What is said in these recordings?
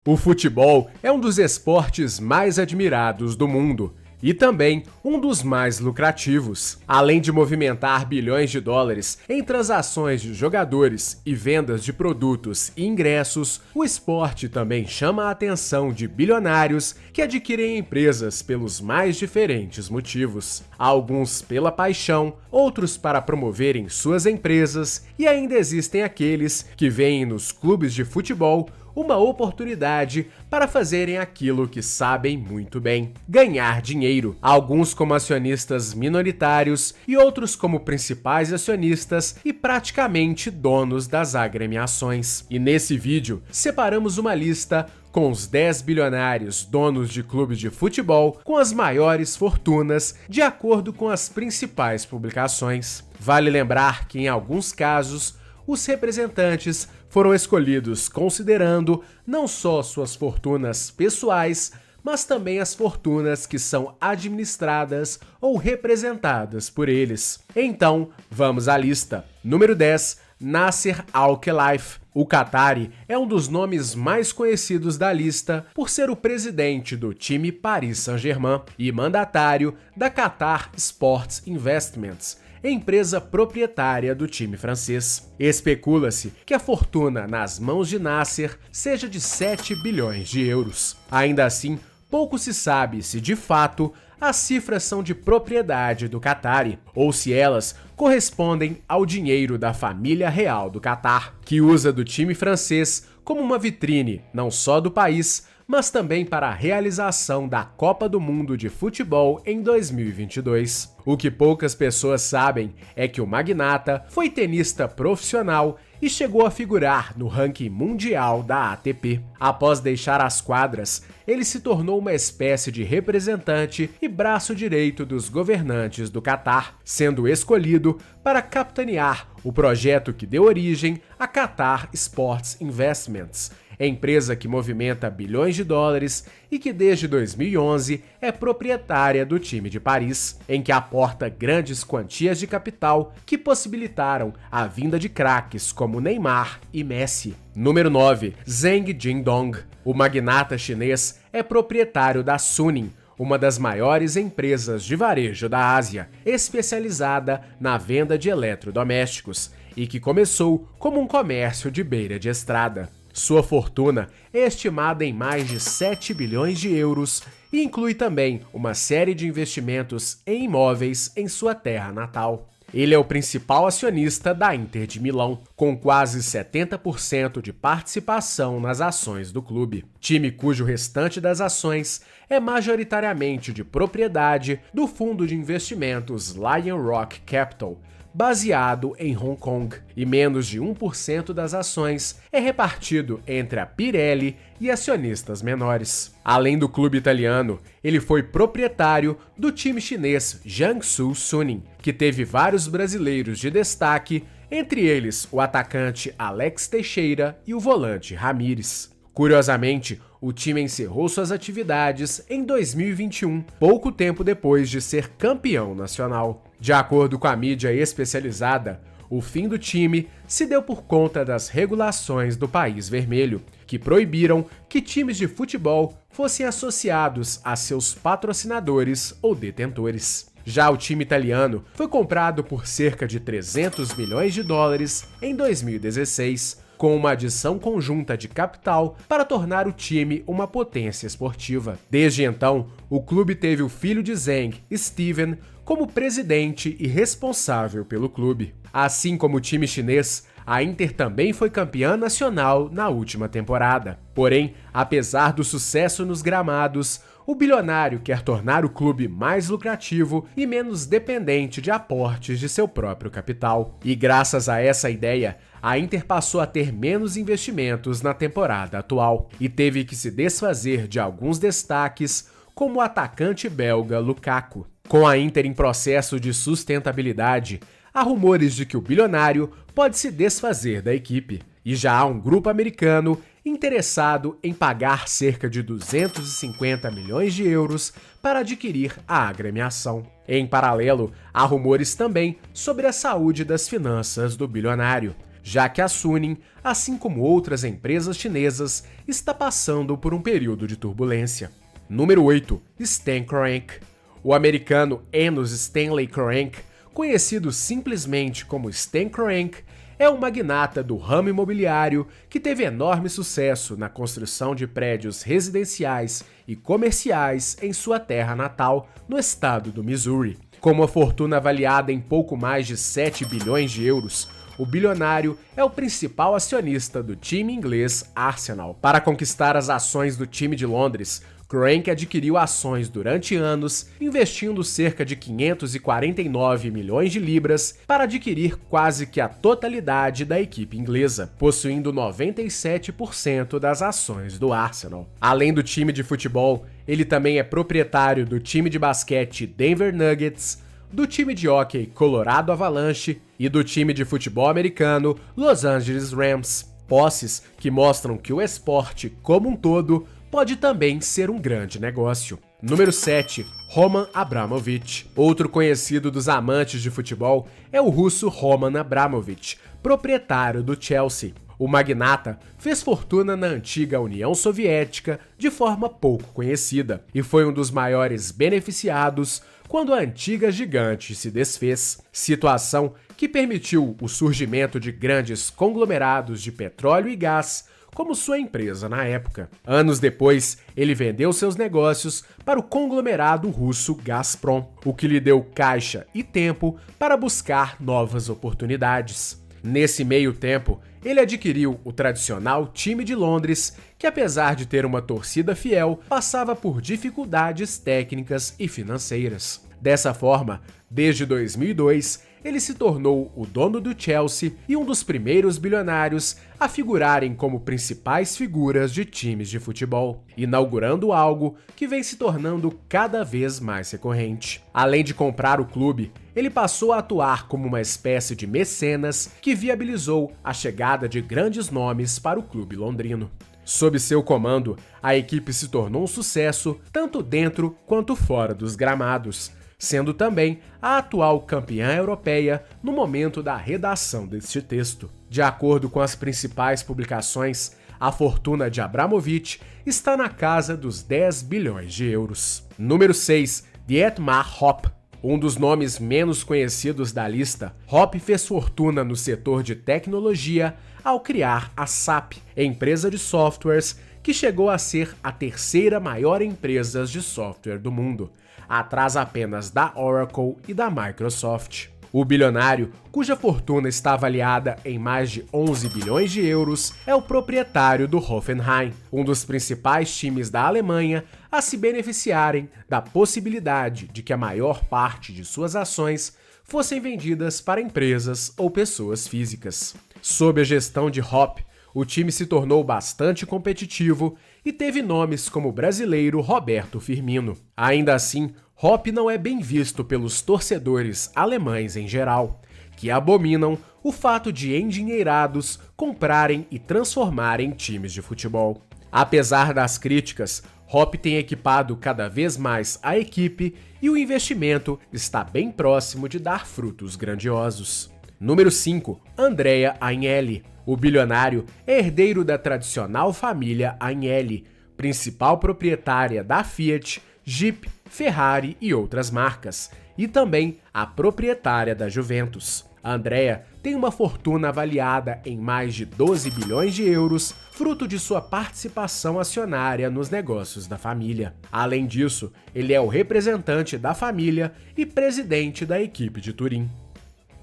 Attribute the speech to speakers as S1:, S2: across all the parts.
S1: O futebol é um dos esportes mais admirados do mundo e também um dos mais lucrativos. Além de movimentar bilhões de dólares em transações de jogadores e vendas de produtos e ingressos, o esporte também chama a atenção de bilionários que adquirem empresas pelos mais diferentes motivos. Alguns pela paixão, outros para promoverem suas empresas e ainda existem aqueles que veem nos clubes de futebol uma oportunidade para fazerem aquilo que sabem muito bem: ganhar dinheiro. Alguns como acionistas minoritários e outros como principais acionistas e praticamente donos das agremiações. E nesse vídeo separamos uma lista com os 10 bilionários donos de clubes de futebol com as maiores fortunas, de acordo com as principais publicações. Vale lembrar que em alguns casos os representantes foram escolhidos considerando não só suas fortunas pessoais, mas também as fortunas que são administradas ou representadas por eles. Então, vamos à lista. Número 10, Nasser Al-Khelaifi. O Qatari é um dos nomes mais conhecidos da lista por ser o presidente do time Paris Saint-Germain e mandatário da Qatar Sports Investments, empresa proprietária do time francês. Especula-se que a fortuna nas mãos de Nasser seja de 7 bilhões de euros. Ainda assim, pouco se sabe se de fato as cifras são de propriedade do Qatari ou se elas correspondem ao dinheiro da família real do Qatar, que usa do time francês como uma vitrine não só do país, mas também para a realização da Copa do Mundo de Futebol em 2022. O que poucas pessoas sabem é que o magnata foi tenista profissional e chegou a figurar no ranking mundial da ATP. Após deixar as quadras, ele se tornou uma espécie de representante e braço direito dos governantes do Qatar, sendo escolhido para capitanear o projeto que deu origem a Qatar Sports Investments, empresa que movimenta bilhões de dólares e que desde 2011 é proprietária do time de Paris, em que aporta grandes quantias de capital que possibilitaram a vinda de craques como Neymar e Messi. Número 9, Zheng Jindong. O magnata chinês é proprietário da Suning, uma das maiores empresas de varejo da Ásia, especializada na venda de eletrodomésticos e que começou como um comércio de beira de estrada. Sua fortuna é estimada em mais de 7 bilhões de euros e inclui também uma série de investimentos em imóveis em sua terra natal. Ele é o principal acionista da Inter de Milão, com quase 70% de participação nas ações do clube, time cujo restante das ações é majoritariamente de propriedade do fundo de investimentos Lion Rock Capital, baseado em Hong Kong, e menos de 1% das ações é repartido entre a Pirelli e acionistas menores. Além do clube italiano, ele foi proprietário do time chinês Jiangsu Suning, que teve vários brasileiros de destaque, entre eles o atacante Alex Teixeira e o volante Ramires. Curiosamente, o time encerrou suas atividades em 2021, pouco tempo depois de ser campeão nacional. De acordo com a mídia especializada, o fim do time se deu por conta das regulações do País Vermelho, que proibiram que times de futebol fossem associados a seus patrocinadores ou detentores. Já o time italiano foi comprado por cerca de 300 milhões de dólares em 2016, com uma adição conjunta de capital para tornar o time uma potência esportiva. Desde então, o clube teve o filho de Zheng, Steven, como presidente e responsável pelo clube. Assim como o time chinês, a Inter também foi campeã nacional na última temporada. Porém, apesar do sucesso nos gramados, o bilionário quer tornar o clube mais lucrativo e menos dependente de aportes de seu próprio capital. E graças a essa ideia, a Inter passou a ter menos investimentos na temporada atual e teve que se desfazer de alguns destaques, como o atacante belga Lukaku. Com a Inter em processo de sustentabilidade, há rumores de que o bilionário pode se desfazer da equipe, e já há um grupo americano interessado em pagar cerca de 250 milhões de euros para adquirir a agremiação. Em paralelo, há rumores também sobre a saúde das finanças do bilionário, já que a Suning, assim como outras empresas chinesas, está passando por um período de turbulência. Número 8. Stan Kroenke. O americano Enos Stanley Kroenke, conhecido simplesmente como Stan Kroenke, é um magnata do ramo imobiliário que teve enorme sucesso na construção de prédios residenciais e comerciais em sua terra natal, no estado do Missouri. Com uma fortuna avaliada em pouco mais de 7 bilhões de euros, o bilionário é o principal acionista do time inglês Arsenal. Para conquistar as ações do time de Londres, Kroenke adquiriu ações durante anos, investindo cerca de 549 milhões de libras para adquirir quase que a totalidade da equipe inglesa, possuindo 97% das ações do Arsenal. Além do time de futebol, ele também é proprietário do time de basquete Denver Nuggets, do time de hóquei Colorado Avalanche e do time de futebol americano Los Angeles Rams. Posses que mostram que o esporte, como um todo, pode também ser um grande negócio. Número 7. Roman Abramovich. Outro conhecido dos amantes de futebol é o russo Roman Abramovich, proprietário do Chelsea. O magnata fez fortuna na antiga União Soviética de forma pouco conhecida e foi um dos maiores beneficiados quando a antiga gigante se desfez, situação que permitiu o surgimento de grandes conglomerados de petróleo e gás, como sua empresa na época. Anos depois, ele vendeu seus negócios para o conglomerado russo Gazprom, o que lhe deu caixa e tempo para buscar novas oportunidades. Nesse meio tempo, ele adquiriu o tradicional time de Londres, que apesar de ter uma torcida fiel, passava por dificuldades técnicas e financeiras. Dessa forma, desde 2002, ele se tornou o dono do Chelsea e um dos primeiros bilionários a figurarem como principais figuras de times de futebol, inaugurando algo que vem se tornando cada vez mais recorrente. Além de comprar o clube, ele passou a atuar como uma espécie de mecenas que viabilizou a chegada de grandes nomes para o clube londrino. Sob seu comando, a equipe se tornou um sucesso tanto dentro quanto fora dos gramados, sendo também a atual campeã europeia no momento da redação deste texto. De acordo com as principais publicações, a fortuna de Abramovich está na casa dos 10 bilhões de euros. Número 6. Dietmar Hopp. Um dos nomes menos conhecidos da lista, Hopp fez fortuna no setor de tecnologia ao criar a SAP, empresa de softwares que chegou a ser a terceira maior empresa de software do mundo, atrás apenas da Oracle e da Microsoft. O bilionário, cuja fortuna está avaliada em mais de 11 bilhões de euros, é o proprietário do Hoffenheim, um dos principais times da Alemanha a se beneficiarem da possibilidade de que a maior parte de suas ações fossem vendidas para empresas ou pessoas físicas. Sob a gestão de Hopp, o time se tornou bastante competitivo e teve nomes como o brasileiro Roberto Firmino. Ainda assim, Hopp não é bem visto pelos torcedores alemães em geral, que abominam o fato de endinheirados comprarem e transformarem times de futebol. Apesar das críticas, Hopp tem equipado cada vez mais a equipe e o investimento está bem próximo de dar frutos grandiosos. Número 5. Andrea Agnelli. O bilionário é herdeiro da tradicional família Agnelli, principal proprietária da Fiat, Jeep, Ferrari e outras marcas, e também a proprietária da Juventus. Andrea tem uma fortuna avaliada em mais de 12 bilhões de euros, fruto de sua participação acionária nos negócios da família. Além disso, ele é o representante da família e presidente da equipe de Turim.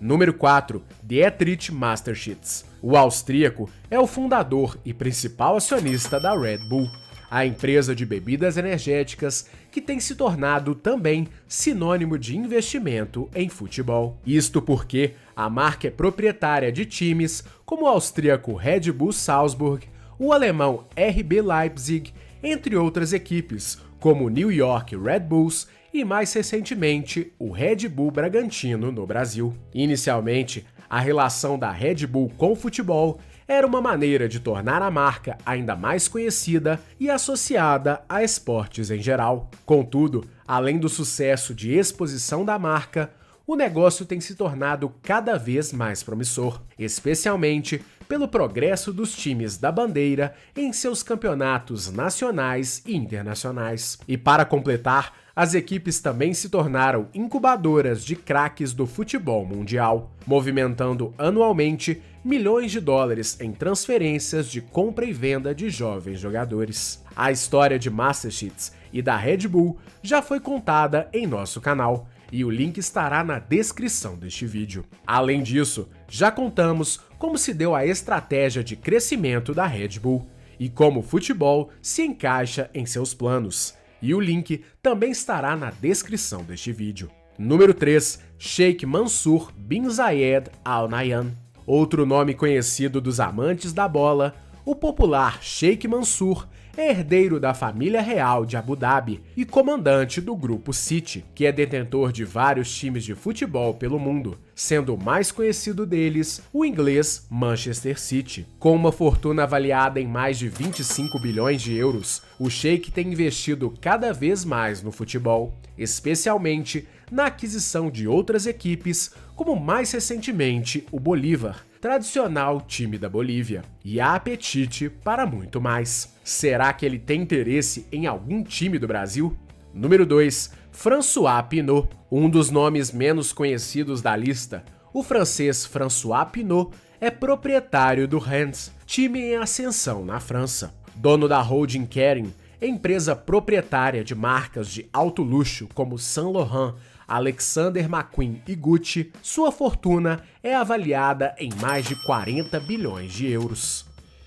S1: Número 4. Dietrich Mateschitz. O austríaco é o fundador e principal acionista da Red Bull, a empresa de bebidas energéticas que tem se tornado também sinônimo de investimento em futebol. Isto porque a marca é proprietária de times como o austríaco Red Bull Salzburg, o alemão RB Leipzig, entre outras equipes, como o New York Red Bulls e, mais recentemente, o Red Bull Bragantino no Brasil. Inicialmente, a relação da Red Bull com o futebol era uma maneira de tornar a marca ainda mais conhecida e associada a esportes em geral. Contudo, além do sucesso de exposição da marca, o negócio tem se tornado cada vez mais promissor, especialmente pelo progresso dos times da bandeira em seus campeonatos nacionais e internacionais. E para completar, as equipes também se tornaram incubadoras de craques do futebol mundial, movimentando anualmente milhões de dólares em transferências de compra e venda de jovens jogadores. A história de Massachusetts e da Red Bull já foi contada em nosso canal, e o link estará na descrição deste vídeo. Além disso, já contamos como se deu a estratégia de crescimento da Red Bull e como o futebol se encaixa em seus planos, e o link também estará na descrição deste vídeo. Número 3. Sheikh Mansour bin Zayed Al Nahyan. Outro nome conhecido dos amantes da bola, o popular Sheikh Mansour é herdeiro da família real de Abu Dhabi e comandante do Grupo City, que é detentor de vários times de futebol pelo mundo, sendo o mais conhecido deles o inglês Manchester City. Com uma fortuna avaliada em mais de 25 bilhões de euros, o Sheikh tem investido cada vez mais no futebol, especialmente na aquisição de outras equipes, como mais recentemente o Bolívar, tradicional time da Bolívia, e há apetite para muito mais. Será que ele tem interesse em algum time do Brasil? Número 2. François Pinault. Um dos nomes menos conhecidos da lista, o francês François Pinault é proprietário do Rennes, time em ascensão na França. Dono da holding Kering, empresa proprietária de marcas de alto luxo como Saint Laurent, Alexander McQueen e Gucci, sua fortuna é avaliada em mais de 40 bilhões de euros.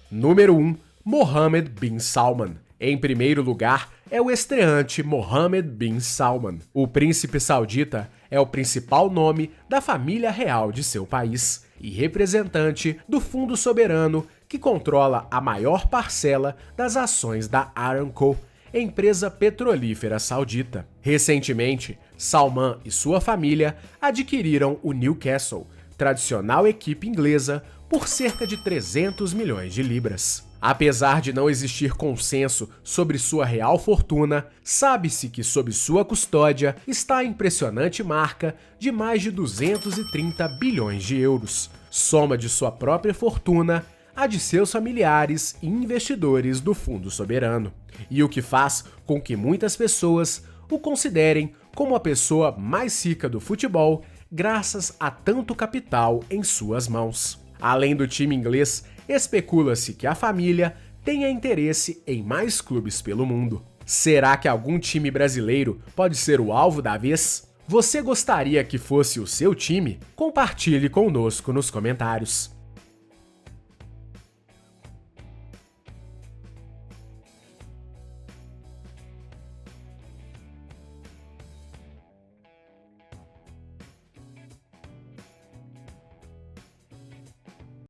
S1: Número 1. Mohammed bin Salman. Em primeiro lugar, é o estreante Mohammed bin Salman. O príncipe saudita é o principal nome da família real de seu país e representante do fundo soberano que controla a maior parcela das ações da Aramco, empresa petrolífera saudita. Recentemente, Salman e sua família adquiriram o Newcastle, tradicional equipe inglesa, por cerca de 300 milhões de libras. Apesar de não existir consenso sobre sua real fortuna, sabe-se que sob sua custódia está a impressionante marca de mais de 230 bilhões de euros, soma de sua própria fortuna, a de seus familiares e investidores do fundo soberano, e o que faz com que muitas pessoas o considerem como a pessoa mais rica do futebol graças a tanto capital em suas mãos. Além do time inglês, especula-se que a família tenha interesse em mais clubes pelo mundo. Será que algum time brasileiro pode ser o alvo da vez? Você gostaria que fosse o seu time? Compartilhe conosco nos comentários.